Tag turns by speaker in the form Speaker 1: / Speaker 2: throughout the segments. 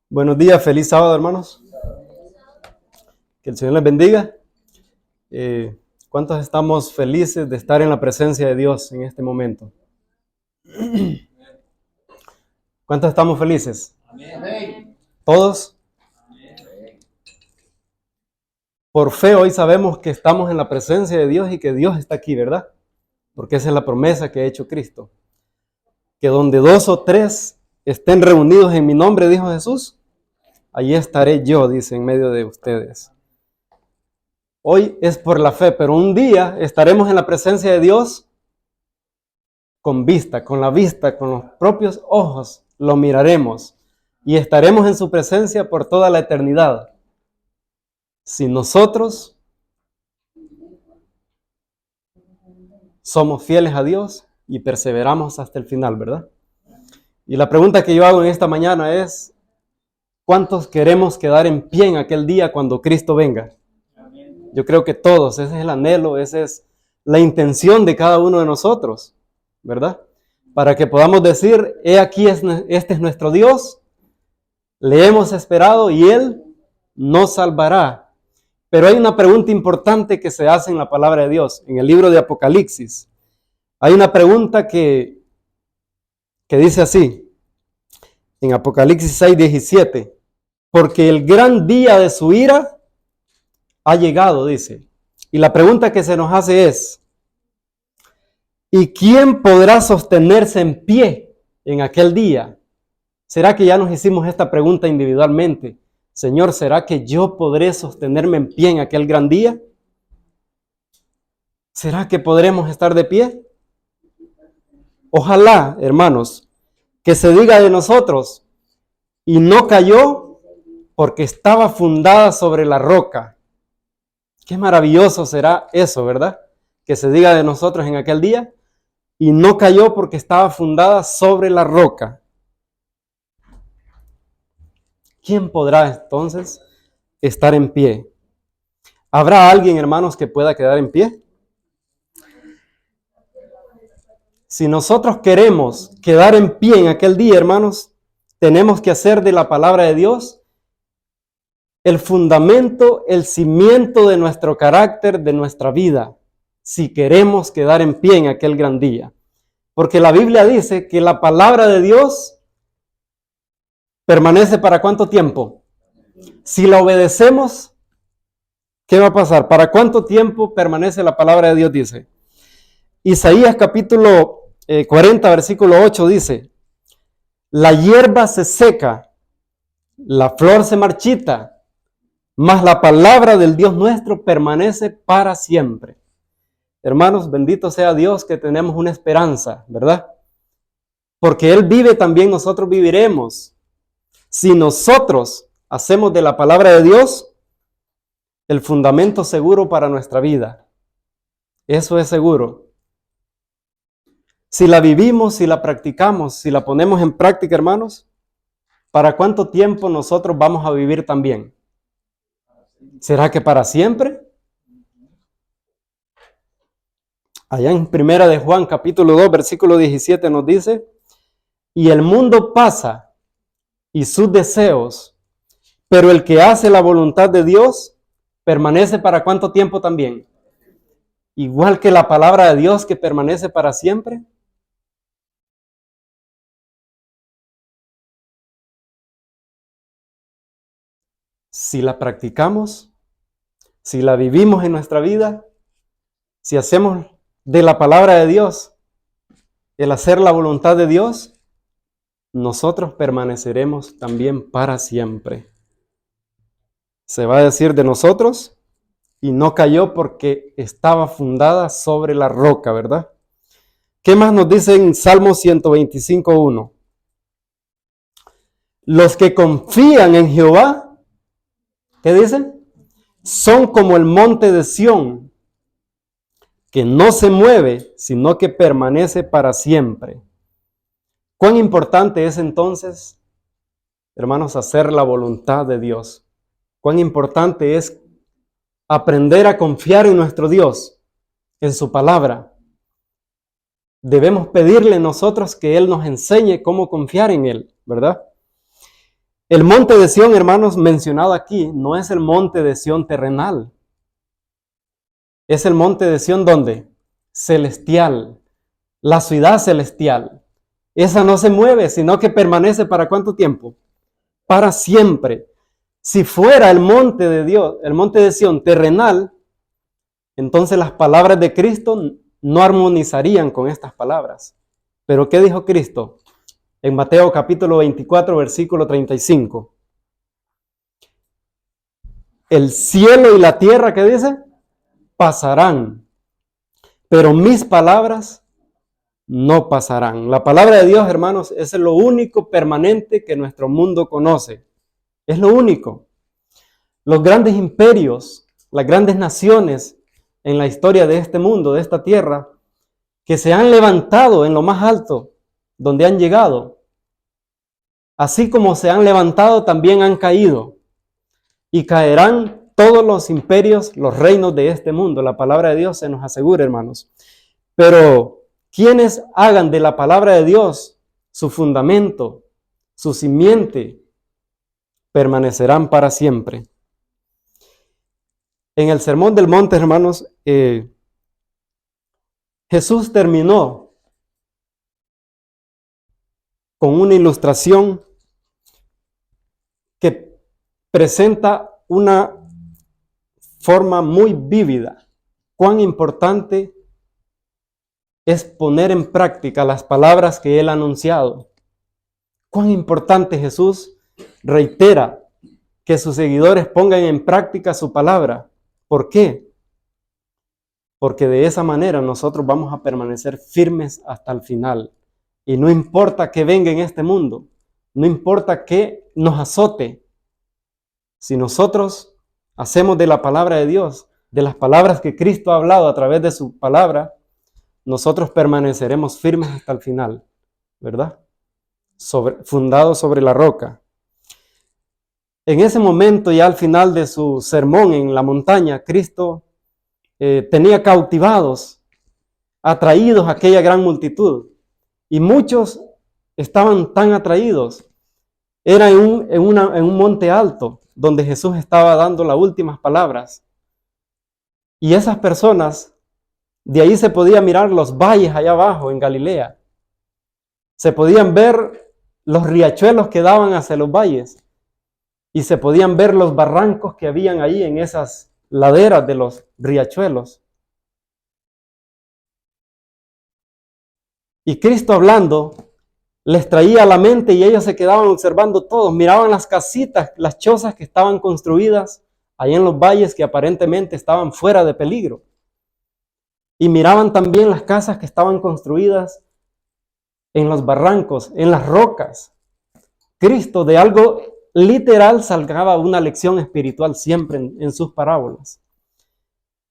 Speaker 1: Buenos días, feliz sábado, hermanos. Que el Señor les bendiga. ¿Cuántos estamos felices de estar en la presencia de Dios en este momento? ¿Cuántos estamos felices?
Speaker 2: Amén.
Speaker 1: ¿Todos? Por fe hoy sabemos que estamos en la presencia de Dios y que Dios está aquí, ¿verdad? Porque esa es la promesa que ha hecho Cristo. Que donde dos o tres estén reunidos en mi nombre, dijo Jesús, allí estaré yo, dice, en medio de ustedes. Hoy es por la fe, pero un día estaremos en la presencia de Dios con la vista, con los propios ojos, lo miraremos y estaremos en su presencia por toda la eternidad. Si nosotros somos fieles a Dios y perseveramos hasta el final, ¿verdad? Y la pregunta que yo hago en esta mañana es, ¿cuántos queremos quedar en pie en aquel día cuando Cristo venga? Yo creo que todos, ese es el anhelo, esa es la intención de cada uno de nosotros, ¿verdad? Para que podamos decir, he aquí, este es nuestro Dios, le hemos esperado y Él nos salvará. Pero hay una pregunta importante que se hace en la palabra de Dios, en el libro de Apocalipsis. Hay una pregunta que dice así, en Apocalipsis 6:17, porque el gran día de su ira ha llegado, dice. Y la pregunta que se nos hace es, ¿y quién podrá sostenerse en pie en aquel día? ¿Será que ya nos hicimos esta pregunta individualmente? Señor, ¿será que yo podré sostenerme en pie en aquel gran día? ¿Será que podremos estar de pie? Ojalá, hermanos, que se diga de nosotros, y no cayó porque estaba fundada sobre la roca. Qué maravilloso será eso, ¿verdad? Que se diga de nosotros en aquel día, y no cayó porque estaba fundada sobre la roca. ¿Quién podrá entonces estar en pie? ¿Habrá alguien, hermanos, que pueda quedar en pie? Si nosotros queremos quedar en pie en aquel día, hermanos, tenemos que hacer de la palabra de Dios el fundamento, el cimiento de nuestro carácter, de nuestra vida, si queremos quedar en pie en aquel gran día. Porque la Biblia dice que la palabra de Dios permanece ¿para cuánto tiempo? Si la obedecemos, ¿qué va a pasar? ¿Para cuánto tiempo permanece la palabra de Dios? Dice. Isaías capítulo 40, versículo 8 dice, la hierba se seca, la flor se marchita, mas la palabra del Dios nuestro permanece para siempre. Hermanos, bendito sea Dios que tenemos una esperanza, ¿verdad? Porque Él vive, también nosotros viviremos. Si nosotros hacemos de la palabra de Dios el fundamento seguro para nuestra vida, eso es seguro. Si la vivimos, si la practicamos, si la ponemos en práctica, hermanos, ¿para cuánto tiempo nosotros vamos a vivir también? ¿Será que para siempre? Allá en Primera de Juan, capítulo 2, versículo 17 nos dice, y el mundo pasa y sus deseos, pero el que hace la voluntad de Dios permanece ¿para cuánto tiempo también? Igual que la palabra de Dios que permanece para siempre. Si la practicamos, si la vivimos en nuestra vida, si hacemos de la palabra de Dios el hacer la voluntad de Dios, nosotros permaneceremos también para siempre. Se va a decir de nosotros, y no cayó porque estaba fundada sobre la roca, ¿verdad? ¿Qué más nos dice en Salmo 125:1? Los que confían en Jehová, ¿qué dicen? Son como el monte de Sión, que no se mueve, sino que permanece para siempre. ¿Cuán importante es entonces, hermanos, hacer la voluntad de Dios? ¿Cuán importante es aprender a confiar en nuestro Dios, en su palabra? Debemos pedirle nosotros que Él nos enseñe cómo confiar en Él, ¿verdad? El monte de Sión, hermanos, mencionado aquí, no es el monte de Sión terrenal. Es el monte de Sión, ¿dónde? Celestial. La ciudad celestial. Esa no se mueve, sino que permanece ¿para cuánto tiempo? Para siempre. Si fuera el monte de Dios, el monte de Sión terrenal, entonces las palabras de Cristo no armonizarían con estas palabras. Pero ¿qué dijo Cristo? En Mateo capítulo 24, versículo 35. El cielo y la tierra, ¿qué dice? Pasarán, pero mis palabras no pasarán. La palabra de Dios, hermanos, es lo único permanente que nuestro mundo conoce. Es lo único. Los grandes imperios, las grandes naciones en la historia de este mundo, de esta tierra, que se han levantado en lo más alto, donde han llegado, así como se han levantado, también han caído. Y caerán todos los imperios, los reinos de este mundo. La palabra de Dios se nos asegura, hermanos. Pero quienes hagan de la palabra de Dios su fundamento, su simiente, permanecerán para siempre. En el Sermón del Monte, hermanos, Jesús terminó con una ilustración que presenta una forma muy vívida. Cuán importante es poner en práctica las palabras que Él ha anunciado. Cuán importante Jesús reitera que sus seguidores pongan en práctica su palabra. ¿Por qué? Porque de esa manera nosotros vamos a permanecer firmes hasta el final. Y no importa que venga en este mundo, no importa que nos azote, si nosotros hacemos de la palabra de Dios, de las palabras que Cristo ha hablado a través de su palabra, nosotros permaneceremos firmes hasta el final, ¿verdad? Fundados sobre la roca. En ese momento, ya al final de su sermón en la montaña, Cristo tenía cautivados, atraídos a aquella gran multitud. Y muchos estaban tan atraídos. Era en un monte alto donde Jesús estaba dando las últimas palabras. Y esas personas, de ahí se podían mirar los valles allá abajo en Galilea. Se podían ver los riachuelos que daban hacia los valles. Y se podían ver los barrancos que habían ahí en esas laderas de los riachuelos. Y Cristo hablando les traía a la mente y ellos se quedaban observando todos. Miraban las casitas, las chozas que estaban construidas ahí en los valles que aparentemente estaban fuera de peligro. Y miraban también las casas que estaban construidas en los barrancos, en las rocas. Cristo de algo literal sacaba una lección espiritual siempre en sus parábolas.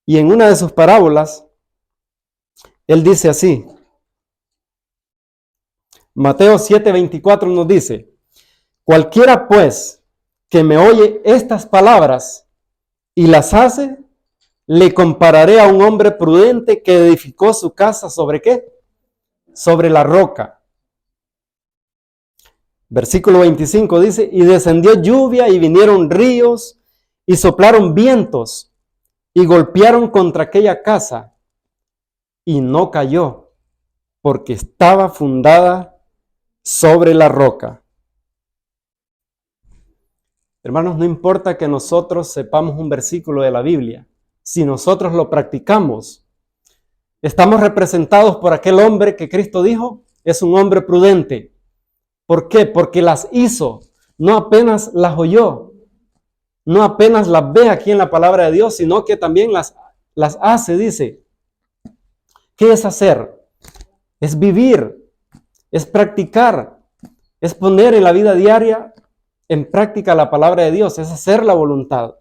Speaker 1: Y en una de sus parábolas, Él dice así, Mateo 7:24 nos dice, cualquiera pues que me oye estas palabras y las hace, le compararé a un hombre prudente que edificó su casa ¿sobre qué? Sobre la roca. Versículo 25 dice, y descendió lluvia y vinieron ríos y soplaron vientos y golpearon contra aquella casa y no cayó porque estaba fundada sobre la roca. Hermanos, no importa que nosotros sepamos un versículo de la Biblia, si nosotros lo practicamos, estamos representados por aquel hombre que Cristo dijo, es un hombre prudente. ¿Por qué? Porque las hizo, no apenas las oyó, no apenas las ve aquí en la palabra de Dios, sino que también las hace, dice. ¿Qué es hacer? Es vivir, es practicar, es poner en la vida diaria en práctica la palabra de Dios, es hacer la voluntad.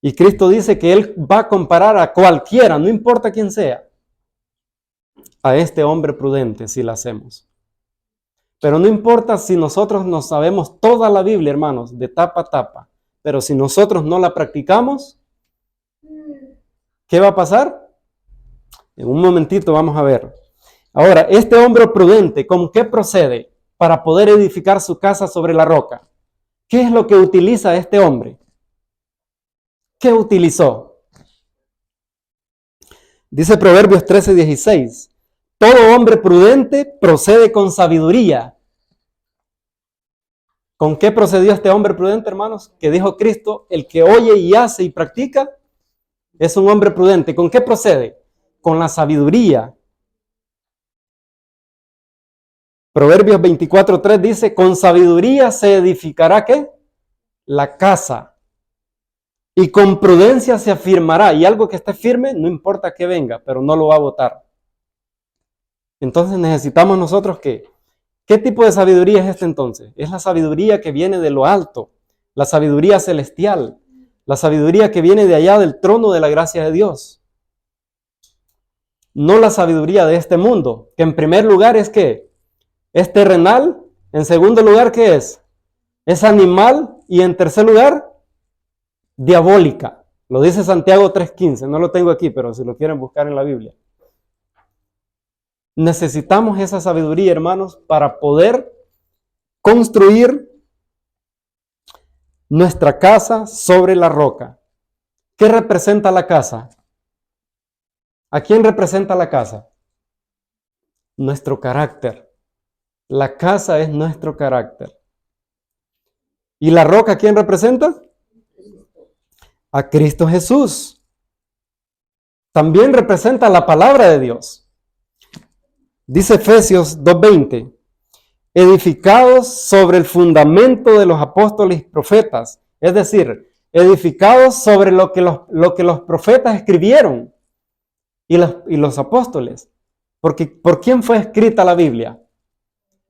Speaker 1: Y Cristo dice que Él va a comparar a cualquiera, no importa quién sea, a este hombre prudente si lo hacemos. Pero no importa si nosotros no sabemos toda la Biblia, hermanos, de tapa a tapa, pero si nosotros no la practicamos, ¿qué va a pasar? En un momentito vamos a ver. Ahora, este hombre prudente, ¿con qué procede? para poder edificar su casa sobre la roca. ¿Qué es lo que utiliza este hombre? ¿Qué utilizó? Dice Proverbios 13:16. Todo hombre prudente procede con sabiduría. ¿Con qué procedió este hombre prudente, hermanos? Que dijo Cristo, el que oye y hace y practica es un hombre prudente. ¿Con qué procede? Con la sabiduría. Proverbios 24:3 dice, con sabiduría se edificará, ¿qué? La casa. Y con prudencia se afirmará. Y algo que esté firme, no importa que venga, pero no lo va a botar. Entonces necesitamos nosotros que, ¿qué tipo de sabiduría es esta entonces? Es la sabiduría que viene de lo alto, la sabiduría celestial, la sabiduría que viene de allá del trono de la gracia de Dios. No la sabiduría de este mundo, que en primer lugar es ¿qué? Es terrenal, en segundo lugar ¿qué es? Es animal y en tercer lugar, diabólica. Lo dice Santiago 3:15, no lo tengo aquí, pero si lo quieren buscar en la Biblia. Necesitamos esa sabiduría, hermanos, para poder construir nuestra casa sobre la roca. ¿Qué representa la casa? ¿A quién representa la casa? Nuestro carácter. La casa es nuestro carácter. ¿Y la roca a quién representa? A Cristo Jesús. También representa la palabra de Dios. Dice Efesios 2:20, edificados sobre el fundamento de los apóstoles y profetas, es decir, edificados sobre lo que los profetas escribieron y los apóstoles. Porque, ¿por quién fue escrita la Biblia?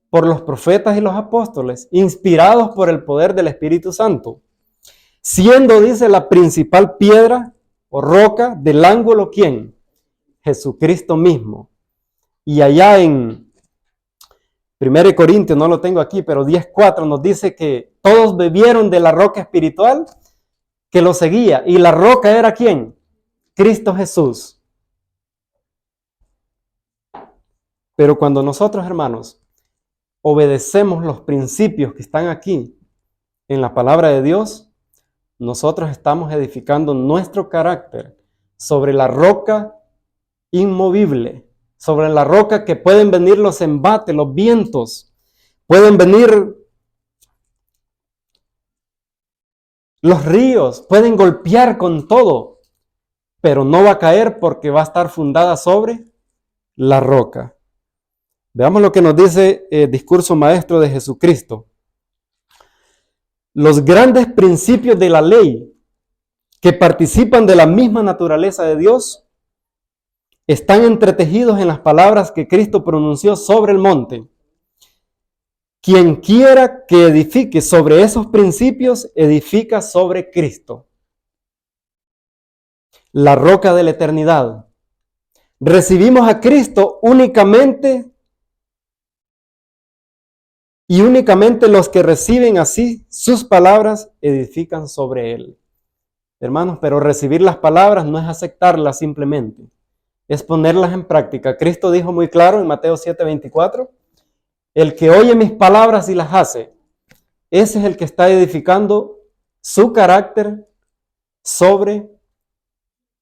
Speaker 1: Por los profetas y los apóstoles, inspirados por el poder del Espíritu Santo. Siendo, dice, la principal piedra o roca del ángulo, ¿quién? Jesucristo mismo. Y allá en 1 Corintios, no lo tengo aquí, pero 10:4 nos dice que todos bebieron de la roca espiritual que los seguía. ¿Y la roca era quién? Cristo Jesús. Pero cuando nosotros, hermanos, obedecemos los principios que están aquí en la palabra de Dios, nosotros estamos edificando nuestro carácter sobre la roca inmovible, sobre la roca que pueden venir los embates, los vientos, pueden venir los ríos, pueden golpear con todo, pero no va a caer porque va a estar fundada sobre la roca. Veamos lo que nos dice el discurso maestro de Jesucristo. Los grandes principios de la ley que participan de la misma naturaleza de Dios están entretejidos en las palabras que Cristo pronunció sobre el monte. Quien quiera que edifique sobre esos principios, edifica sobre Cristo, la roca de la eternidad. Recibimos a Cristo únicamente y únicamente los que reciben así sus palabras edifican sobre Él. Hermanos, pero recibir las palabras no es aceptarlas simplemente, es ponerlas en práctica. Cristo dijo muy claro en Mateo 7:24, el que oye mis palabras y las hace, ese es el que está edificando su carácter sobre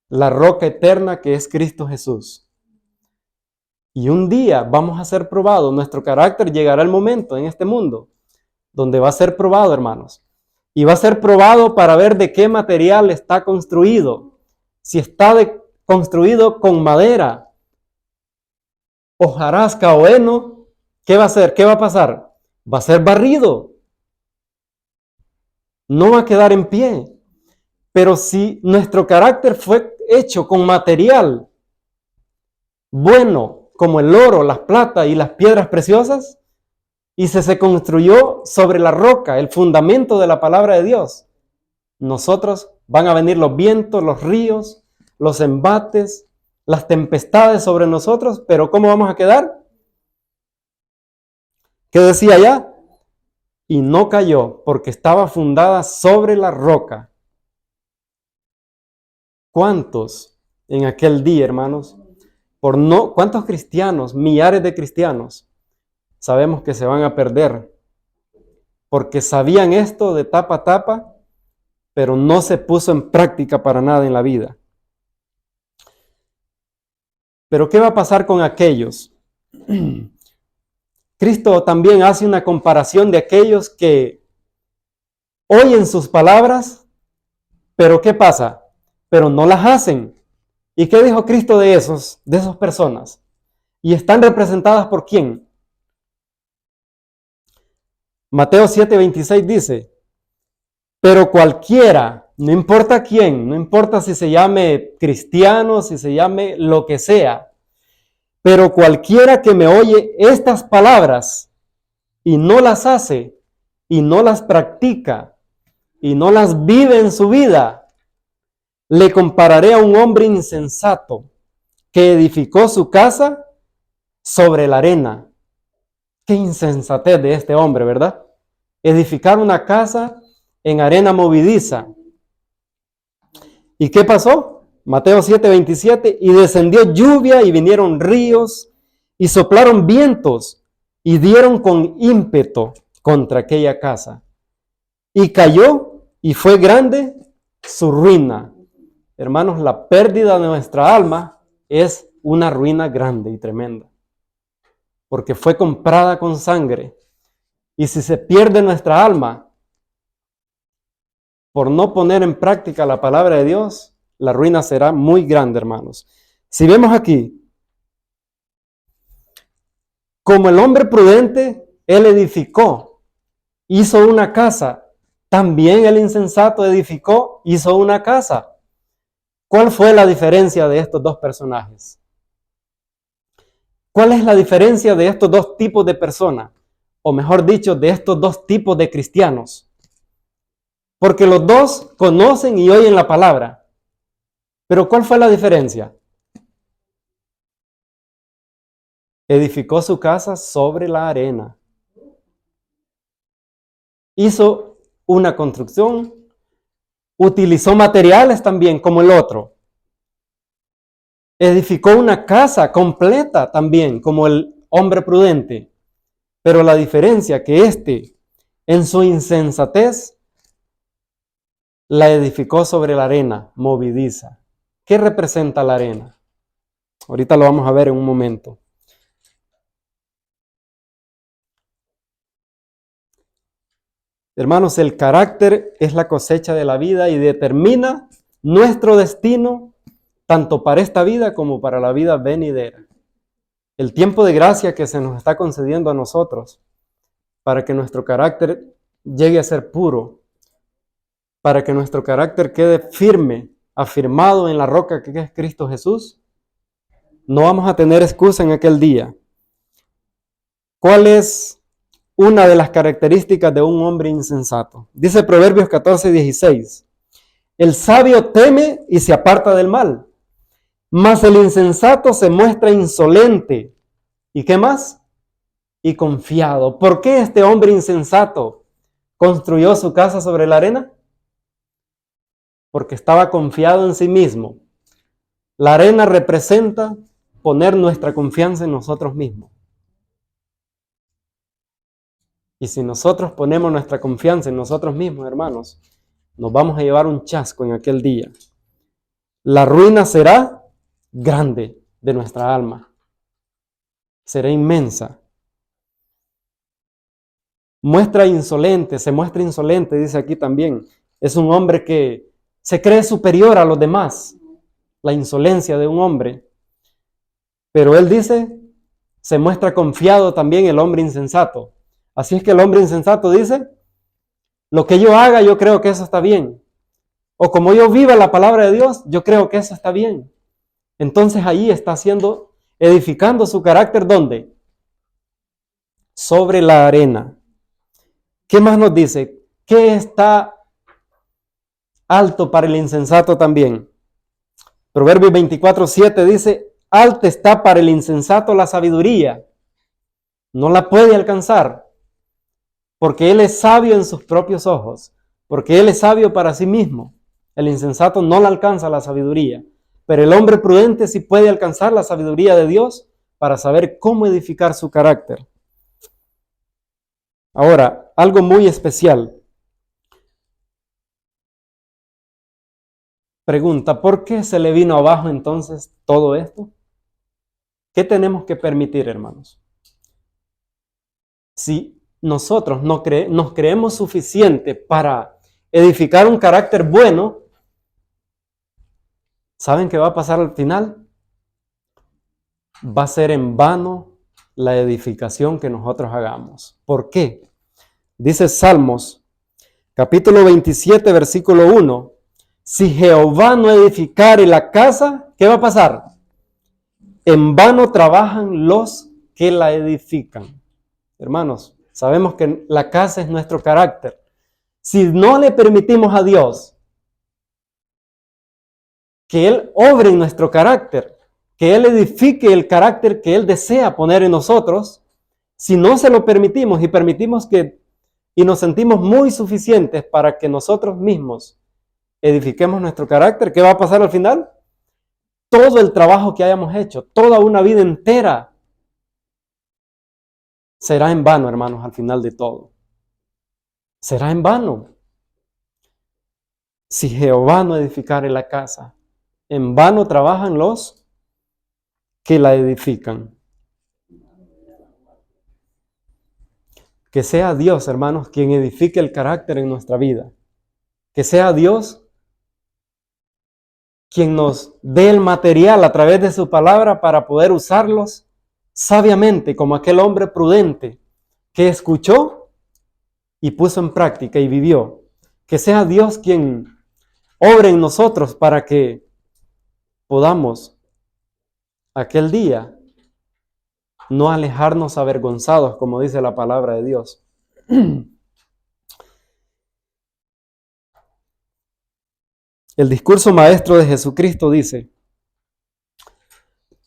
Speaker 1: la roca eterna que es Cristo Jesús. Y un día vamos a ser probados, nuestro carácter llegará el momento en este mundo donde va a ser probado, hermanos. Y va a ser probado para ver de qué material está construido. Si está construido con madera, hojarasca o heno, ¿qué va a hacer? ¿Qué va a pasar? Va a ser barrido. No va a quedar en pie. Pero si nuestro carácter fue hecho con material bueno, como el oro, las plata y las piedras preciosas, y se construyó sobre la roca, el fundamento de la palabra de Dios, nosotros van a venir los vientos, los ríos, los embates, las tempestades sobre nosotros, pero ¿cómo vamos a quedar? ¿Qué decía allá? Y no cayó porque estaba fundada sobre la roca. ¿Cuántos en aquel día, hermanos? ¿Cuántos cristianos, millares de cristianos, sabemos que se van a perder, porque sabían esto de tapa a tapa, pero no se puso en práctica para nada en la vida. Pero ¿qué va a pasar con aquellos? Cristo también hace una comparación de aquellos que oyen sus palabras, pero ¿qué pasa? Pero no las hacen. ¿Y qué dijo Cristo de esas personas? ¿Y están representadas por quién? Mateo 7:26 dice, pero cualquiera, no importa quién, no importa si se llame cristiano, si se llame lo que sea, pero cualquiera que me oye estas palabras y no las hace, y no las practica, y no las vive en su vida, le compararé a un hombre insensato que edificó su casa sobre la arena. Qué insensatez de este hombre, ¿verdad? Edificar una casa en arena movediza. ¿Y qué pasó? Mateo 7:27, y descendió lluvia y vinieron ríos y soplaron vientos y dieron con ímpetu contra aquella casa. Y cayó y fue grande su ruina. Hermanos, la pérdida de nuestra alma es una ruina grande y tremenda, porque fue comprada con sangre. Y si se pierde nuestra alma por no poner en práctica la palabra de Dios, la ruina será muy grande, hermanos. Si vemos aquí, como el hombre prudente, él edificó, hizo una casa. También el insensato edificó, hizo una casa. ¿Cuál fue la diferencia de estos dos personajes? ¿Cuál es la diferencia de estos dos tipos de personas? O mejor dicho, de estos dos tipos de cristianos. Porque los dos conocen y oyen la palabra. Pero ¿cuál fue la diferencia? Edificó su casa sobre la arena. Hizo una construcción, utilizó materiales también como el otro. Edificó una casa completa también como el hombre prudente. Pero la diferencia que en su insensatez, la edificó sobre la arena movediza. ¿Qué representa la arena? Ahorita lo vamos a ver en un momento. Hermanos, el carácter es la cosecha de la vida y determina nuestro destino tanto para esta vida como para la vida venidera. El tiempo de gracia que se nos está concediendo a nosotros para que nuestro carácter llegue a ser puro, para que nuestro carácter quede firme, afirmado en la roca que es Cristo Jesús, no vamos a tener excusa en aquel día. ¿Cuál es una de las características de un hombre insensato? Dice Proverbios 14:16. El sabio teme y se aparta del mal, mas el insensato se muestra insolente. ¿Y qué más? Y confiado. ¿Por qué este hombre insensato construyó su casa sobre la arena? Porque estaba confiado en sí mismo. La arena representa poner nuestra confianza en nosotros mismos. Y si nosotros ponemos nuestra confianza en nosotros mismos, hermanos, nos vamos a llevar un chasco en aquel día. La ruina será grande de nuestra alma. Será inmensa. Se muestra insolente, dice aquí también. Es un hombre que se cree superior a los demás. La insolencia de un hombre. Pero él dice, se muestra confiado también el hombre insensato. Así es que el hombre insensato dice, lo que yo haga, yo creo que eso está bien. O como yo viva la palabra de Dios, yo creo que eso está bien. Entonces ahí está edificando su carácter, ¿dónde? Sobre la arena. ¿Qué más nos dice? ¿Qué está alto para el insensato también? Proverbios 24:7 dice, alta está para el insensato la sabiduría. No la puede alcanzar, porque él es sabio en sus propios ojos, porque él es sabio para sí mismo. El insensato no le alcanza la sabiduría, pero el hombre prudente sí puede alcanzar la sabiduría de Dios para saber cómo edificar su carácter. Ahora, algo muy especial. Pregunta, ¿por qué se le vino abajo entonces todo esto? ¿Qué tenemos que permitir, hermanos? Si nosotros nos creemos suficiente para edificar un carácter bueno, ¿saben qué va a pasar al final? Va a ser en vano la edificación que nosotros hagamos. ¿Por qué? Dice Salmos, capítulo 27, versículo 1. Si Jehová no edificare la casa, ¿qué va a pasar? En vano trabajan los que la edifican. Hermanos, sabemos que la casa es nuestro carácter. Si no le permitimos a Dios que Él obre en nuestro carácter, que Él edifique el carácter que Él desea poner en nosotros, si no se lo permitimos y permitimos y nos sentimos muy suficientes para que nosotros mismos edifiquemos nuestro carácter, ¿qué va a pasar al final? Todo el trabajo que hayamos hecho, toda una vida entera, será en vano, hermanos, al final de todo. Será en vano. Si Jehová no edificare la casa, en vano trabajan los que la edifican. Que sea Dios, hermanos, quien edifique el carácter en nuestra vida. Que sea Dios quien nos dé el material a través de su palabra para poder usarlos sabiamente, como aquel hombre prudente que escuchó y puso en práctica y vivió. Que sea Dios quien obre en nosotros para que podamos aquel día no alejarnos avergonzados, como dice la palabra de Dios. El discurso maestro de Jesucristo dice,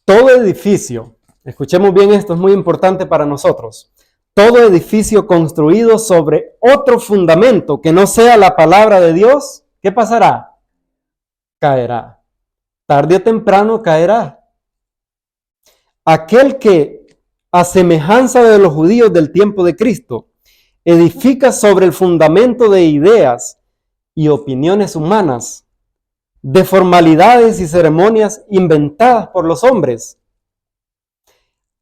Speaker 1: todo edificio, escuchemos bien esto, es muy importante para nosotros, todo edificio construido sobre otro fundamento que no sea la palabra de Dios, ¿qué pasará? Caerá. Tarde o temprano caerá. Aquel que, a semejanza de los judíos del tiempo de Cristo, edifica sobre el fundamento de ideas y opiniones humanas, de formalidades y ceremonias inventadas por los hombres,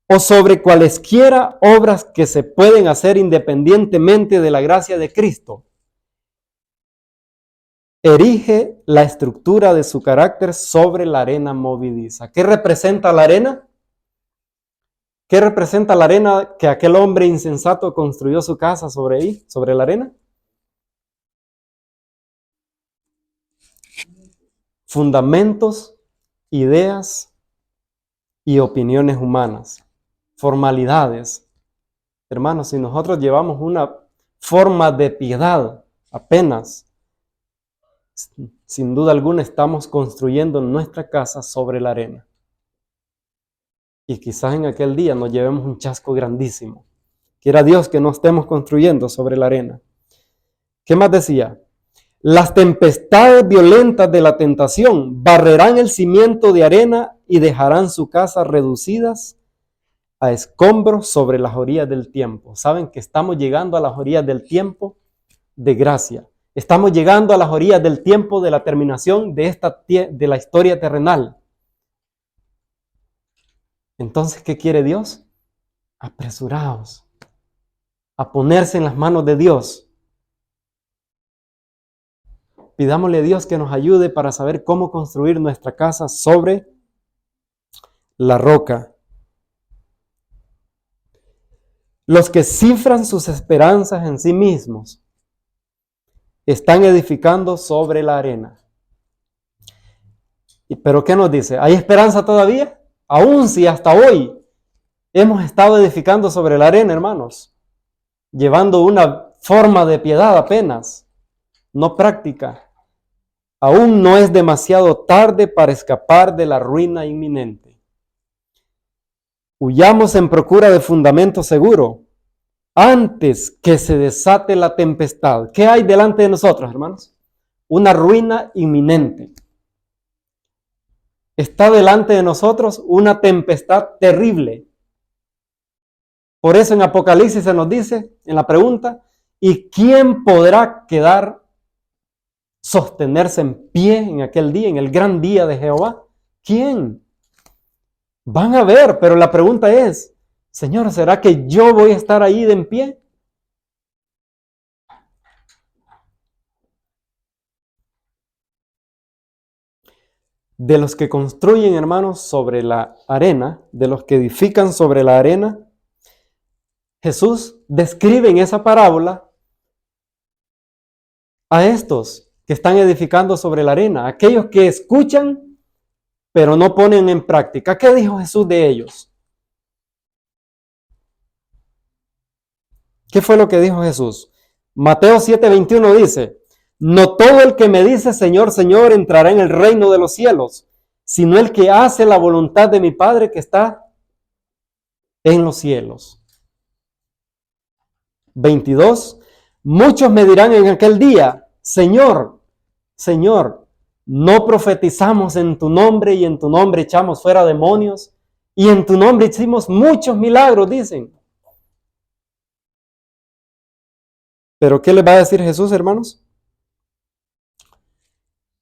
Speaker 1: o sobre cualesquiera obras que se pueden hacer independientemente de la gracia de Cristo, erige la estructura de su carácter sobre la arena movediza. ¿Qué representa la arena? ¿Qué representa la arena que aquel hombre insensato construyó su casa sobre la arena? Fundamentos, ideas y opiniones humanas, formalidades. Hermanos, si nosotros llevamos una forma de piedad apenas, sin duda alguna estamos construyendo nuestra casa sobre la arena. Y quizás en aquel día nos llevemos un chasco grandísimo. Quiera Dios que no estemos construyendo sobre la arena. ¿Qué más decía? Las tempestades violentas de la tentación barrerán el cimiento de arena y dejarán su casa reducidas a escombros sobre las orillas del tiempo. ¿Saben que estamos llegando a las orillas del tiempo de gracia? Estamos llegando a las orillas del tiempo de la terminación de la historia terrenal. Entonces, ¿qué quiere Dios? Apresuraos a ponerse en las manos de Dios. Pidámosle a Dios que nos ayude para saber cómo construir nuestra casa sobre la roca. Los que cifran sus esperanzas en sí mismos están edificando sobre la arena. ¿Pero qué nos dice? ¿Hay esperanza todavía? Aún si hasta hoy hemos estado edificando sobre la arena, hermanos, llevando una forma de piedad apenas, no práctica. Aún no es demasiado tarde para escapar de la ruina inminente. Huyamos en procura de fundamento seguro antes que se desate la tempestad. ¿Qué hay delante de nosotros, hermanos? Una ruina inminente. Está delante de nosotros una tempestad terrible. Por eso en Apocalipsis se nos dice, en la pregunta, ¿y quién podrá sostenerse en pie en aquel día, en el gran día de Jehová? ¿Quién? Van a ver, pero la pregunta es, Señor, ¿será que yo voy a estar ahí de en pie? De los que construyen, hermanos, sobre la arena, de los que edifican sobre la arena, Jesús describe en esa parábola a estos que están edificando sobre la arena, aquellos que escuchan, pero no ponen en práctica. ¿Qué dijo Jesús de ellos? ¿Qué fue lo que dijo Jesús? Mateo 7:21 dice, no todo el que me dice Señor, Señor entrará en el reino de los cielos, sino el que hace la voluntad de mi Padre que está en los cielos. 22, muchos me dirán en aquel día, Señor, Señor, ¿no profetizamos en tu nombre y en tu nombre echamos fuera demonios y en tu nombre hicimos muchos milagros? Dicen. ¿Pero qué les va a decir Jesús, hermanos?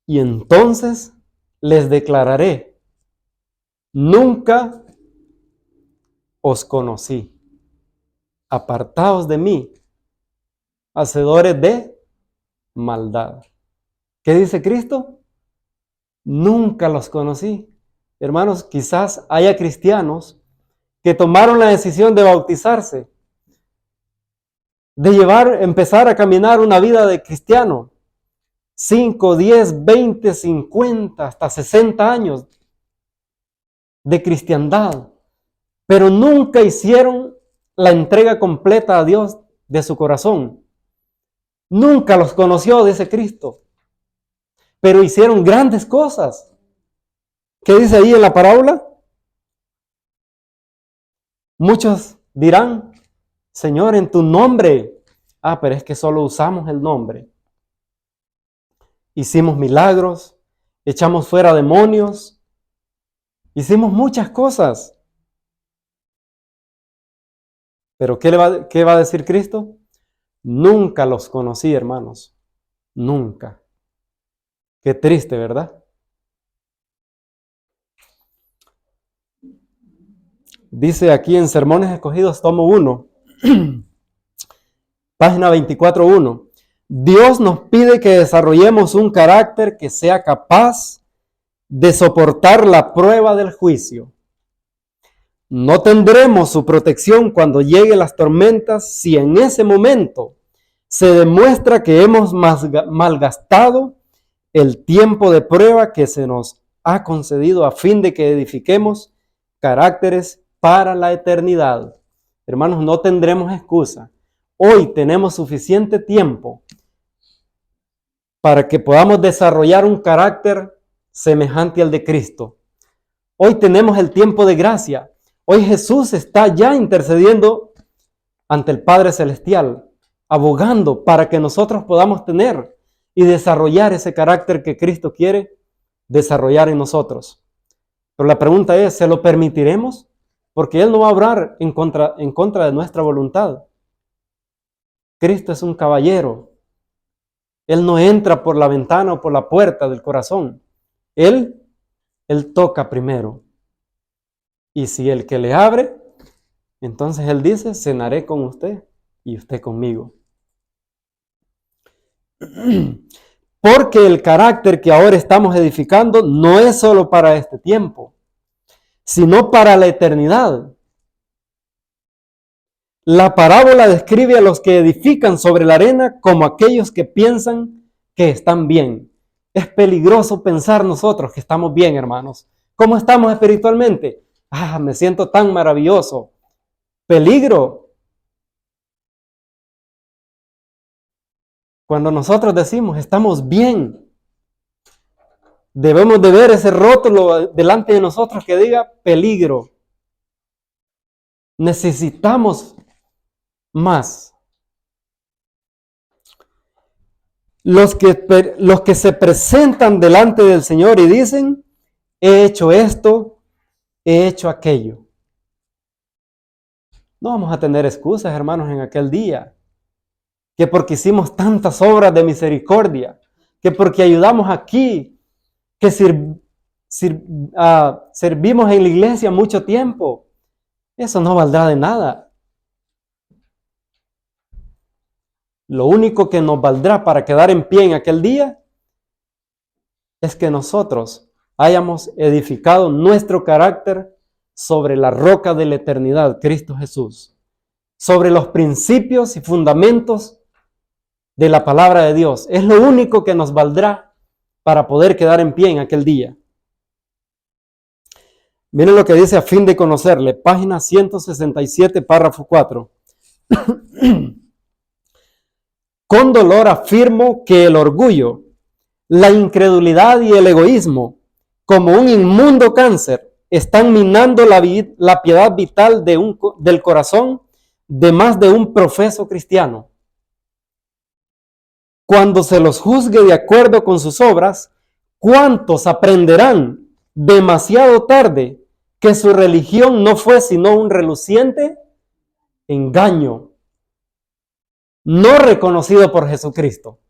Speaker 1: Y entonces les declararé, nunca os conocí. Apartaos de mí, hacedores de maldad. ¿Qué dice Cristo? Nunca los conocí. Hermanos, quizás haya cristianos que tomaron la decisión de bautizarse, de empezar a caminar una vida de cristiano. 5, 10, 20, 50, hasta 60 años de cristiandad, pero nunca hicieron la entrega completa a Dios de su corazón. Nunca los conoció, dice Cristo, pero hicieron grandes cosas. ¿Qué dice ahí en la parábola? Muchos dirán, Señor, en tu nombre. Pero es que solo usamos el nombre. Hicimos milagros, echamos fuera demonios, hicimos muchas cosas. Pero ¿qué va a decir Cristo? Nunca los conocí, hermanos. Nunca. Qué triste, ¿verdad? Dice aquí en Sermones Escogidos, tomo 1, página 24:1. Dios nos pide que desarrollemos un carácter que sea capaz de soportar la prueba del juicio. No tendremos su protección cuando lleguen las tormentas si en ese momento se demuestra que hemos malgastado el tiempo de prueba que se nos ha concedido a fin de que edifiquemos caracteres para la eternidad. Hermanos, no tendremos excusa. Hoy tenemos suficiente tiempo para que podamos desarrollar un carácter semejante al de Cristo. Hoy tenemos el tiempo de gracia. Hoy Jesús está ya intercediendo ante el Padre Celestial, abogando para que nosotros podamos tener y desarrollar ese carácter que Cristo quiere desarrollar en nosotros. Pero la pregunta es, ¿se lo permitiremos? Porque Él no va a obrar en contra de nuestra voluntad. Cristo es un caballero. Él no entra por la ventana o por la puerta del corazón. Él toca primero. Y si el que le abre, entonces Él dice, cenaré con usted y usted conmigo. Porque el carácter que ahora estamos edificando no es solo para este tiempo, sino para la eternidad. La parábola describe a los que edifican sobre la arena como aquellos que piensan que están bien. Es peligroso pensar nosotros que estamos bien, hermanos. ¿Cómo estamos espiritualmente? Me siento tan maravilloso. Peligro. Cuando nosotros decimos estamos bien, debemos de ver ese rótulo delante de nosotros que diga peligro. Necesitamos más. Los que se presentan delante del Señor y dicen, he hecho esto, he hecho aquello. No vamos a tener excusas, hermanos, en aquel día. Que porque hicimos tantas obras de misericordia, que porque ayudamos aquí, que servimos en la iglesia mucho tiempo. Eso no valdrá de nada. Lo único que nos valdrá para quedar en pie en aquel día es que nosotros hayamos edificado nuestro carácter sobre la roca de la eternidad, Cristo Jesús, sobre los principios y fundamentos de la palabra de Dios. Es lo único que nos valdrá para poder quedar en pie en aquel día. Miren lo que dice a fin de conocerle, página 167, párrafo 4. Con dolor afirmo que el orgullo, la incredulidad y el egoísmo, como un inmundo cáncer, están minando la piedad vital del corazón de más de un profeso cristiano. Cuando se los juzgue de acuerdo con sus obras, ¿cuántos aprenderán demasiado tarde que su religión no fue sino un reluciente engaño, no reconocido por Jesucristo?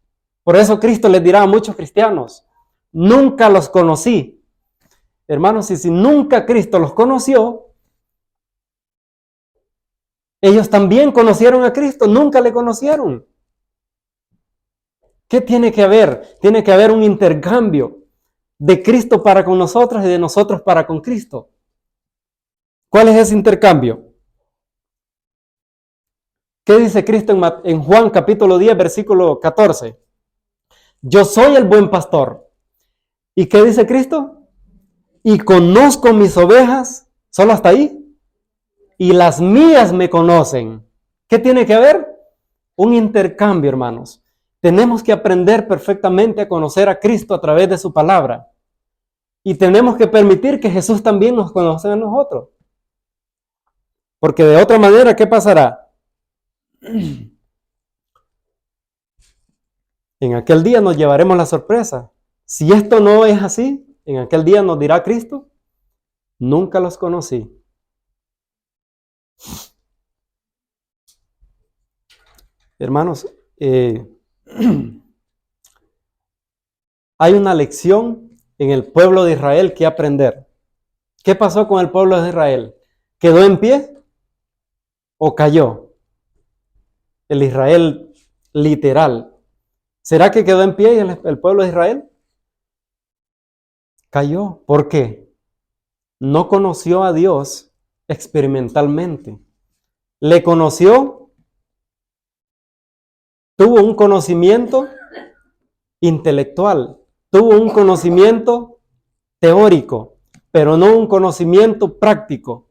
Speaker 1: Por eso Cristo les dirá a muchos cristianos, nunca los conocí. Hermanos, y si nunca Cristo los conoció, ellos también conocieron a Cristo, nunca le conocieron. ¿Qué tiene que haber? Tiene que haber un intercambio de Cristo para con nosotros y de nosotros para con Cristo. ¿Cuál es ese intercambio? ¿Qué dice Cristo en Juan capítulo 10, versículo 14? Yo soy el buen pastor. ¿Y qué dice Cristo? Y conozco mis ovejas, solo hasta ahí, y las mías me conocen. ¿Qué tiene que haber? Un intercambio, hermanos. Tenemos que aprender perfectamente a conocer a Cristo a través de su palabra. Y tenemos que permitir que Jesús también nos conozca a nosotros. Porque de otra manera, ¿qué pasará? En aquel día nos llevaremos la sorpresa. Si esto no es así, en aquel día nos dirá Cristo, nunca los conocí. Hermanos, hay una lección en el pueblo de Israel que aprender. ¿Qué pasó con el pueblo de Israel? ¿Quedó en pie o cayó? El Israel literal. ¿Será que quedó en pie el pueblo de Israel? Cayó. ¿Por qué? No conoció a Dios experimentalmente. Le conoció, tuvo un conocimiento intelectual, tuvo un conocimiento teórico, pero no un conocimiento práctico.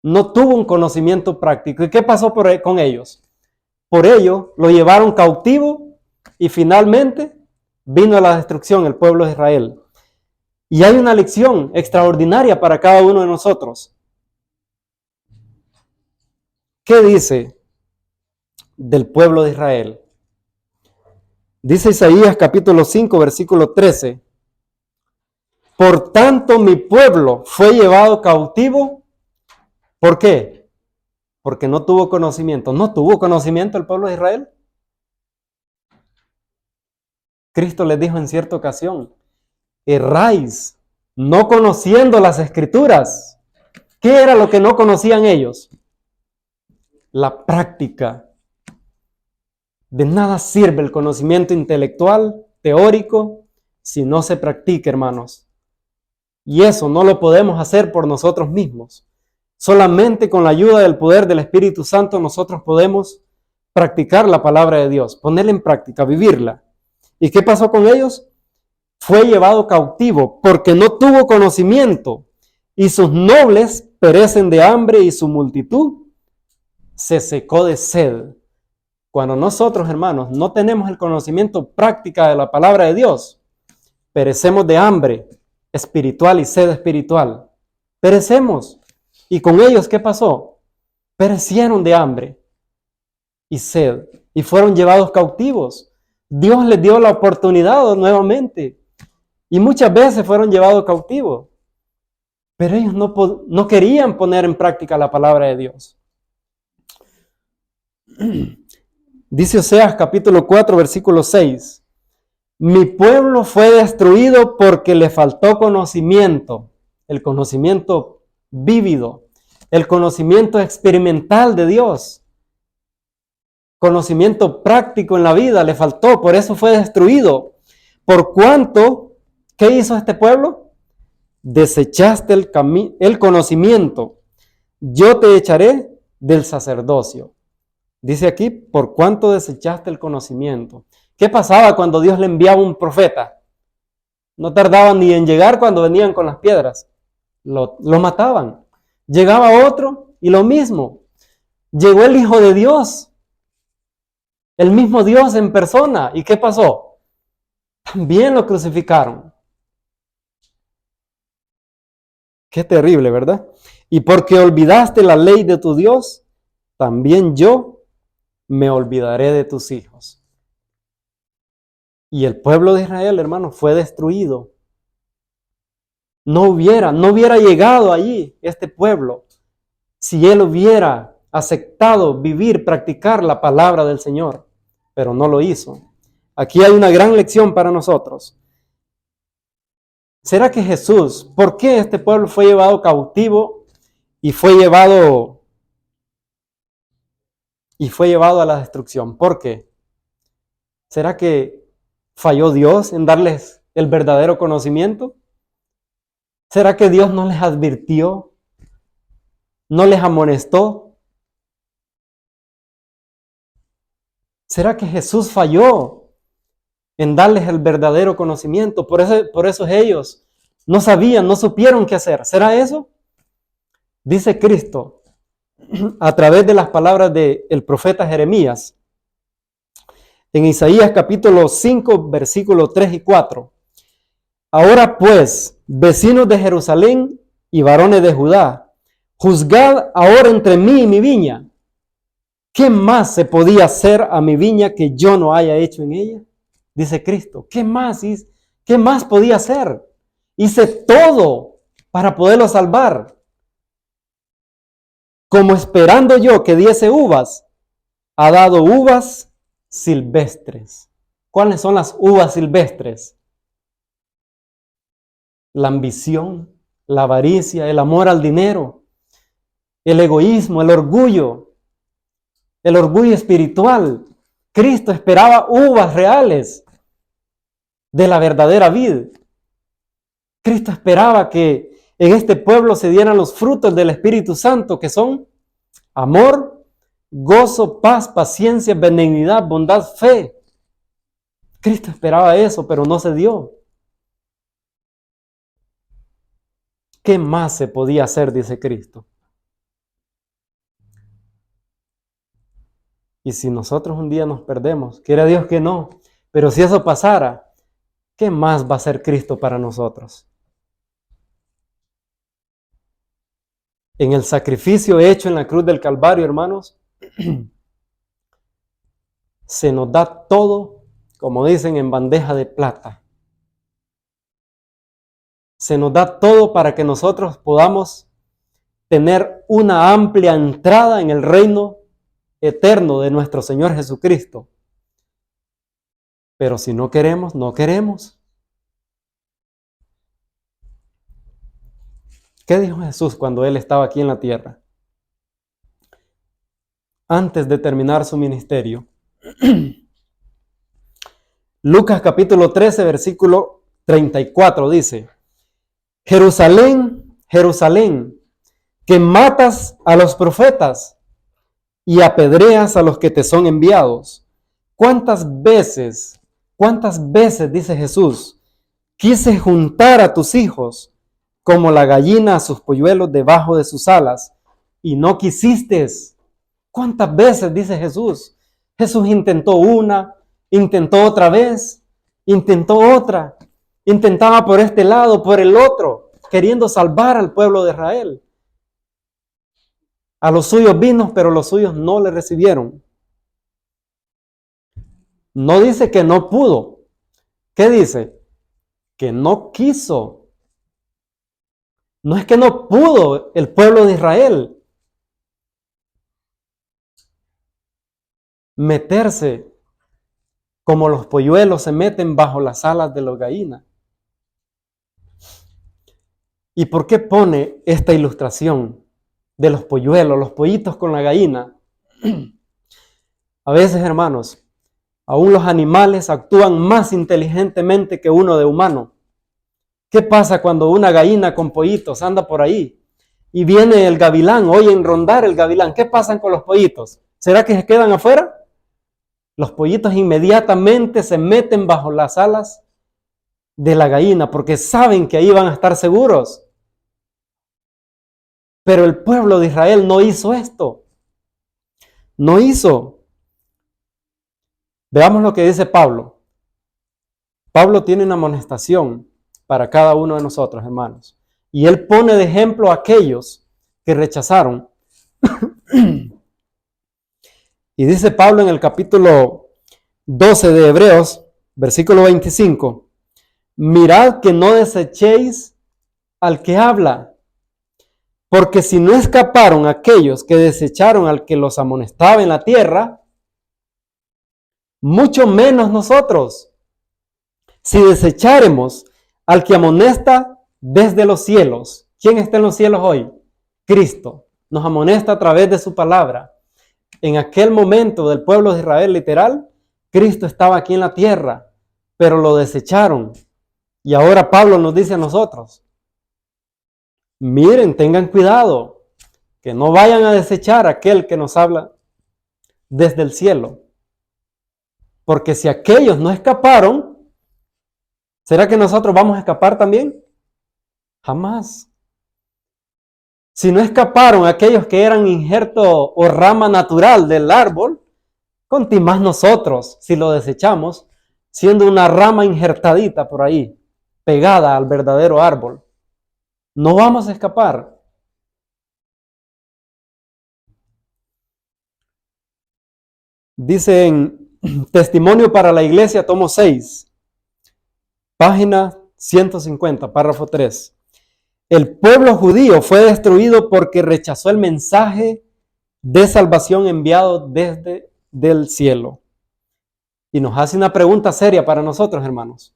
Speaker 1: No tuvo un conocimiento práctico. ¿Y qué pasó con ellos? Por ello lo llevaron cautivo y finalmente vino la destrucción el pueblo de Israel. Y hay una lección extraordinaria para cada uno de nosotros. ¿Qué dice del pueblo de Israel? Dice Isaías capítulo 5, versículo 13. Por tanto, mi pueblo fue llevado cautivo. ¿Por qué? Porque no tuvo conocimiento. ¿No tuvo conocimiento el pueblo de Israel? Cristo les dijo en cierta ocasión, erráis, no conociendo las Escrituras. ¿Qué era lo que no conocían ellos? La práctica. De nada sirve el conocimiento intelectual, teórico, si no se practica, hermanos. Y eso no lo podemos hacer por nosotros mismos. Solamente con la ayuda del poder del Espíritu Santo nosotros podemos practicar la palabra de Dios, ponerla en práctica, vivirla. ¿Y qué pasó con ellos? Fue llevado cautivo porque no tuvo conocimiento y sus nobles perecen de hambre y su multitud se secó de sed. Cuando nosotros, hermanos, no tenemos el conocimiento práctica de la palabra de Dios, perecemos de hambre espiritual y sed espiritual. Perecemos. ¿Y con ellos qué pasó? Perecieron de hambre y sed y fueron llevados cautivos. Dios les dio la oportunidad nuevamente y muchas veces fueron llevados cautivos. pero ellos no querían poner en práctica la palabra de Dios. Dice Oseas capítulo 4, versículo 6. Mi pueblo fue destruido porque le faltó conocimiento, el conocimiento vívido, el conocimiento experimental de Dios, conocimiento práctico en la vida, le faltó, por eso fue destruido. Por cuanto, ¿qué hizo este pueblo? Desechaste el conocimiento, yo te echaré del sacerdocio. Dice aquí, por cuanto desechaste el conocimiento. ¿Qué pasaba cuando Dios le enviaba un profeta? No tardaban ni en llegar cuando venían con las piedras. Lo mataban. Llegaba otro y lo mismo. Llegó el Hijo de Dios, el mismo Dios en persona. ¿Y qué pasó? También lo crucificaron. Qué terrible, ¿verdad? Y porque olvidaste la ley de tu Dios, también yo me olvidaré de tus hijos. Y el pueblo de Israel, hermano, fue destruido. No hubiera llegado allí este pueblo si él hubiera aceptado vivir, practicar la palabra del Señor, pero no lo hizo. Aquí hay una gran lección para nosotros. ¿Será que Jesús, por qué este pueblo fue llevado cautivo y fue llevado a la destrucción? ¿Por qué? ¿Será que falló Dios en darles el verdadero conocimiento? ¿Será que Dios no les advirtió? ¿No les amonestó? ¿Será que Jesús falló en darles el verdadero conocimiento? Por eso ellos no sabían, no supieron qué hacer. ¿Será eso? Dice Cristo a través de las palabras del profeta Jeremías en Isaías capítulo 5, versículos 3 y 4. Ahora pues, vecinos de Jerusalén y varones de Judá, juzgad ahora entre mí y mi viña. ¿Qué más se podía hacer a mi viña que yo no haya hecho en ella? Dice Cristo. ¿Qué más podía hacer? Hice todo para poderlo salvar. Como esperando yo que diese uvas, ha dado uvas silvestres. ¿Cuáles son las uvas silvestres? La ambición, la avaricia, el amor al dinero, el egoísmo, el orgullo espiritual. Cristo esperaba uvas reales de la verdadera vid. Cristo esperaba que en este pueblo se dieran los frutos del Espíritu Santo, que son amor, gozo, paz, paciencia, benignidad, bondad, fe. Cristo esperaba eso, pero no se dio. ¿Qué más se podía hacer? Dice Cristo. Y si nosotros un día nos perdemos, quiera Dios que no, pero si eso pasara, ¿qué más va a hacer Cristo para nosotros? En el sacrificio hecho en la cruz del Calvario, hermanos, se nos da todo, como dicen, en bandeja de plata. Se nos da todo para que nosotros podamos tener una amplia entrada en el reino eterno de nuestro Señor Jesucristo. Pero si no queremos, no queremos. ¿Qué dijo Jesús cuando Él estaba aquí en la tierra? Antes de terminar su ministerio. Lucas capítulo 13, versículo 34 dice: Jerusalén, Jerusalén, que matas a los profetas y apedreas a los que te son enviados. ¿Cuántas veces, dice Jesús, quise juntar a tus hijos como la gallina a sus polluelos debajo de sus alas, y no quisiste? ¿Cuántas veces, dice Jesús? Jesús intentó una, intentó otra vez, intentó otra, intentaba por este lado, por el otro, queriendo salvar al pueblo de Israel. A los suyos vino, pero los suyos no le recibieron. No dice que no pudo. ¿Qué dice? Que no quiso. No es que no pudo el pueblo de Israel meterse como los polluelos se meten bajo las alas de las gallinas. ¿Y por qué pone esta ilustración de los polluelos, los pollitos con la gallina? A veces, hermanos, aún los animales actúan más inteligentemente que uno de humano. ¿Qué pasa cuando una gallina con pollitos anda por ahí y viene el gavilán, oyen rondar el gavilán? ¿Qué pasa con los pollitos? ¿Será que se quedan afuera? Los pollitos inmediatamente se meten bajo las alas de la gallina porque saben que ahí van a estar seguros. Pero el pueblo de Israel no hizo esto. No hizo. Veamos lo que dice Pablo. Pablo tiene una amonestación para cada uno de nosotros, hermanos. Y él pone de ejemplo a aquellos que rechazaron. Y dice Pablo en el capítulo 12 de Hebreos, versículo 25, mirad que no desechéis al que habla, porque si no escaparon aquellos que desecharon al que los amonestaba en la tierra, mucho menos nosotros, si desecháremos al que amonesta desde los cielos. ¿Quién está en los cielos hoy? Cristo. Nos amonesta a través de su palabra. En aquel momento del pueblo de Israel, literal, Cristo estaba aquí en la tierra, pero lo desecharon. Y ahora Pablo nos dice a nosotros, miren, tengan cuidado, que no vayan a desechar a aquel que nos habla desde el cielo. Porque si aquellos no escaparon, ¿será que nosotros vamos a escapar también? Jamás. Si no escaparon aquellos que eran injerto o rama natural del árbol, conti más nosotros, si lo desechamos, siendo una rama injertadita por ahí, pegada al verdadero árbol. No vamos a escapar. Dice en Testimonio para la Iglesia, tomo 6, página 150, párrafo 3. El pueblo judío fue destruido porque rechazó el mensaje de salvación enviado desde el cielo. Y nos hace una pregunta seria para nosotros, hermanos.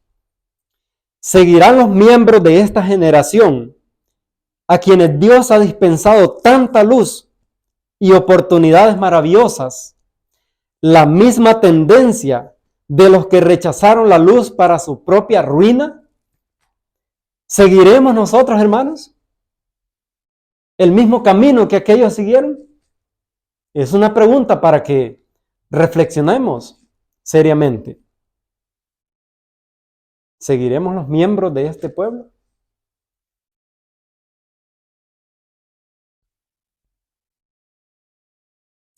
Speaker 1: ¿Seguirán los miembros de esta generación a quienes Dios ha dispensado tanta luz y oportunidades maravillosas la misma tendencia de los que rechazaron la luz para su propia ruina? ¿Seguiremos nosotros, hermanos, el mismo camino que aquellos siguieron? Es una pregunta para que reflexionemos seriamente. ¿Seguiremos los miembros de este pueblo?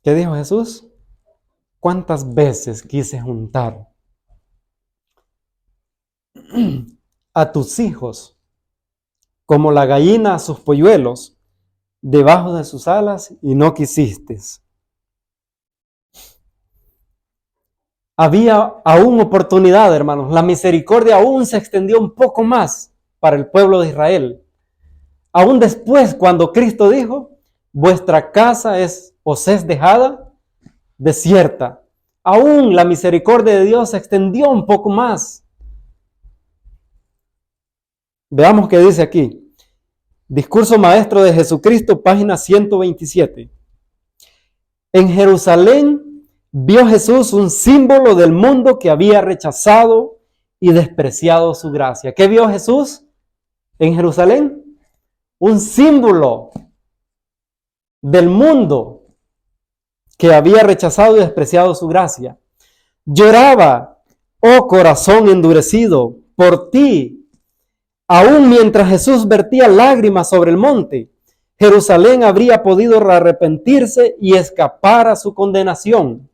Speaker 1: ¿Qué dijo Jesús? ¿Cuántas veces quise juntar a tus hijos como la gallina a sus polluelos debajo de sus alas y no quisiste? Había aún oportunidad, hermanos. La misericordia aún se extendió un poco más para el pueblo de Israel. Aún después, cuando Cristo dijo, vuestra casa os es dejada desierta. Aún la misericordia de Dios se extendió un poco más. Veamos qué dice aquí. Discurso Maestro de Jesucristo, página 127. En Jerusalén vio Jesús un símbolo del mundo que había rechazado y despreciado su gracia. ¿Qué vio Jesús en Jerusalén? Un símbolo del mundo que había rechazado y despreciado su gracia. Lloraba, oh corazón endurecido, por ti. Aún mientras Jesús vertía lágrimas sobre el monte, Jerusalén habría podido arrepentirse y escapar a su condenación.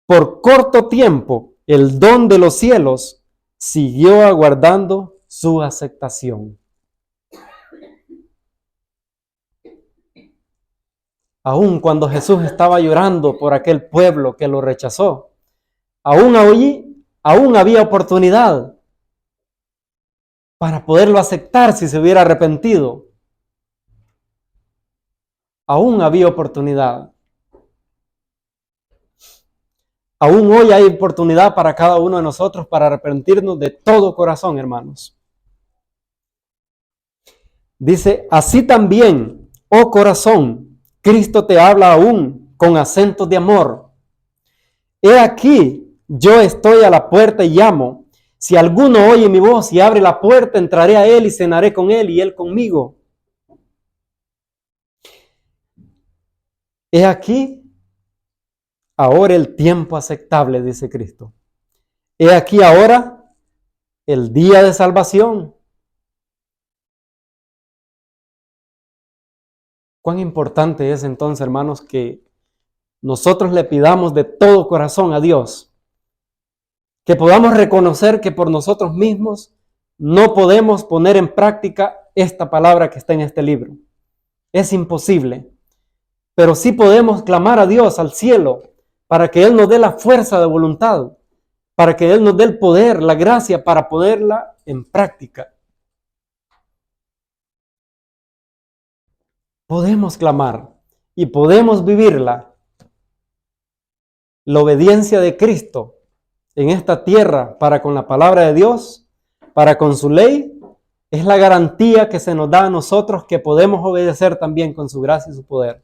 Speaker 1: Por corto tiempo, el don de los cielos siguió aguardando su aceptación. Aún cuando Jesús estaba llorando por aquel pueblo que lo rechazó, aún había oportunidad para poderlo aceptar si se hubiera arrepentido. Aún había oportunidad. Aún hoy hay oportunidad para cada uno de nosotros para arrepentirnos de todo corazón, hermanos. Dice, así también, oh corazón, Cristo te habla aún con acentos de amor. He aquí, yo estoy a la puerta y llamo. Si alguno oye mi voz y abre la puerta, entraré a él y cenaré con él y él conmigo. He aquí, ahora el tiempo aceptable, dice Cristo. He aquí ahora el día de salvación. Cuán importante es entonces, hermanos, que nosotros le pidamos de todo corazón a Dios, que podamos reconocer que por nosotros mismos no podemos poner en práctica esta palabra que está en este libro. Es imposible. Pero sí podemos clamar a Dios, al cielo, para que Él nos dé la fuerza de voluntad, para que Él nos dé el poder, la gracia para ponerla en práctica. Podemos clamar y podemos vivirla. La obediencia de Cristo en esta tierra para con la palabra de Dios, para con su ley, es la garantía que se nos da a nosotros que podemos obedecer también con su gracia y su poder.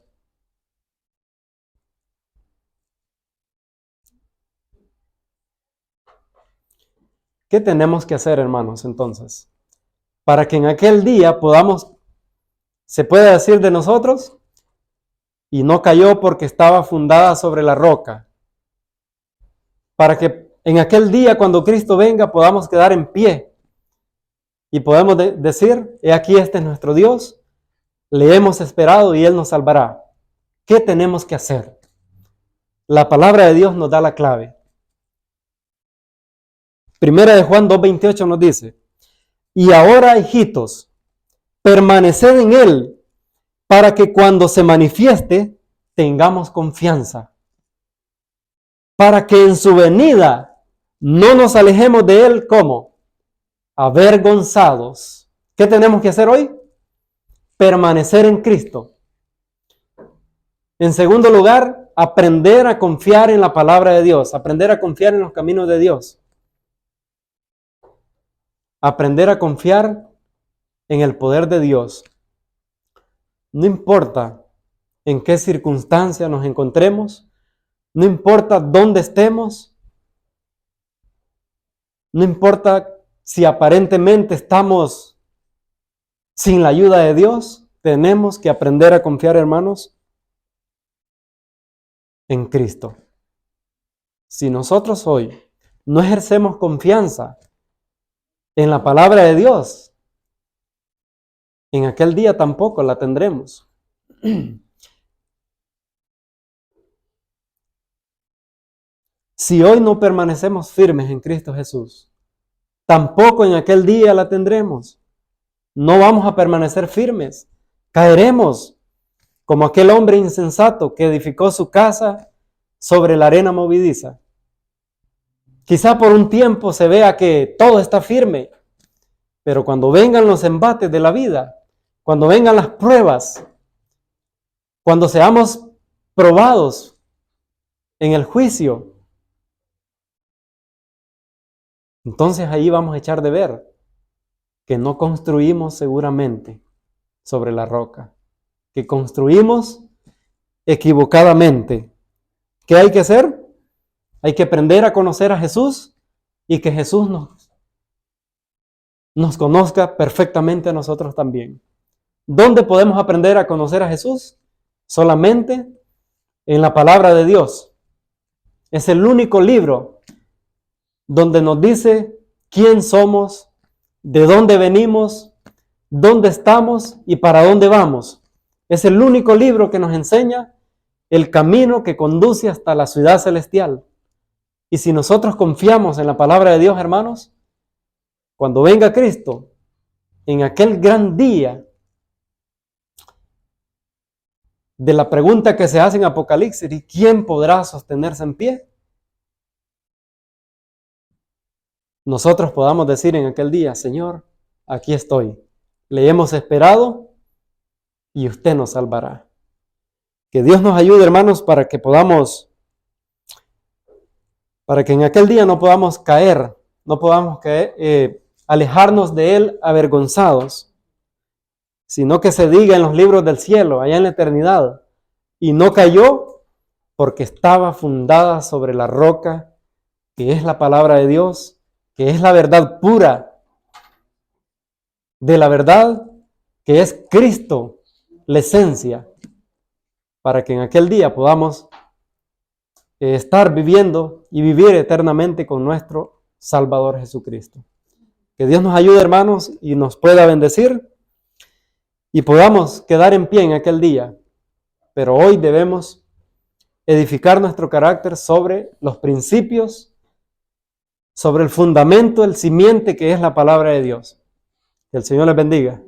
Speaker 1: ¿Qué tenemos que hacer, hermanos, entonces? Para que en aquel día podamos, se pueda decir de nosotros, y no cayó porque estaba fundada sobre la roca. Para que en aquel día, cuando Cristo venga, podamos quedar en pie y podemos decir, he aquí este es nuestro Dios, le hemos esperado y Él nos salvará. ¿Qué tenemos que hacer? La palabra de Dios nos da la clave. Primera de Juan 2:28 nos dice, y ahora, hijitos, permaneced en Él, para que cuando se manifieste, tengamos confianza. Para que en su venida no nos alejemos de Él, ¿cómo? Avergonzados. ¿Qué tenemos que hacer hoy? Permanecer en Cristo. En segundo lugar, aprender a confiar en la palabra de Dios, aprender a confiar en los caminos de Dios. Aprender a confiar en el poder de Dios. No importa en qué circunstancia nos encontremos, no importa dónde estemos, no importa si aparentemente estamos sin la ayuda de Dios, tenemos que aprender a confiar, hermanos, en Cristo. Si nosotros hoy no ejercemos confianza en la palabra de Dios, en aquel día tampoco la tendremos. Si hoy no permanecemos firmes en Cristo Jesús, tampoco en aquel día la tendremos. No vamos a permanecer firmes. Caeremos como aquel hombre insensato que edificó su casa sobre la arena movediza. Quizá por un tiempo se vea que todo está firme, pero cuando vengan los embates de la vida, cuando vengan las pruebas, cuando seamos probados en el juicio, entonces ahí vamos a echar de ver que no construimos seguramente sobre la roca, que construimos equivocadamente. ¿Qué hay que hacer? Hay que aprender a conocer a Jesús y que Jesús nos conozca perfectamente a nosotros también. ¿Dónde podemos aprender a conocer a Jesús? Solamente en la palabra de Dios. Es el único libro donde nos dice quién somos, de dónde venimos, dónde estamos y para dónde vamos. Es el único libro que nos enseña el camino que conduce hasta la ciudad celestial. Y si nosotros confiamos en la palabra de Dios, hermanos, cuando venga Cristo, en aquel gran día de la pregunta que se hace en Apocalipsis, ¿y quién podrá sostenerse en pie? Nosotros podamos decir en aquel día, Señor, aquí estoy. Le hemos esperado y usted nos salvará. Que Dios nos ayude, hermanos, para que en aquel día no podamos caer, alejarnos de Él avergonzados, sino que se diga en los libros del cielo, allá en la eternidad, y no cayó porque estaba fundada sobre la roca, que es la palabra de Dios, que es la verdad pura de la verdad, que es Cristo, la esencia, para que en aquel día podamos estar viviendo y vivir eternamente con nuestro Salvador Jesucristo. Que Dios nos ayude, hermanos, y nos pueda bendecir y podamos quedar en pie en aquel día. Pero hoy debemos edificar nuestro carácter sobre los principios, sobre el fundamento, el simiente que es la palabra de Dios. Que el Señor les bendiga.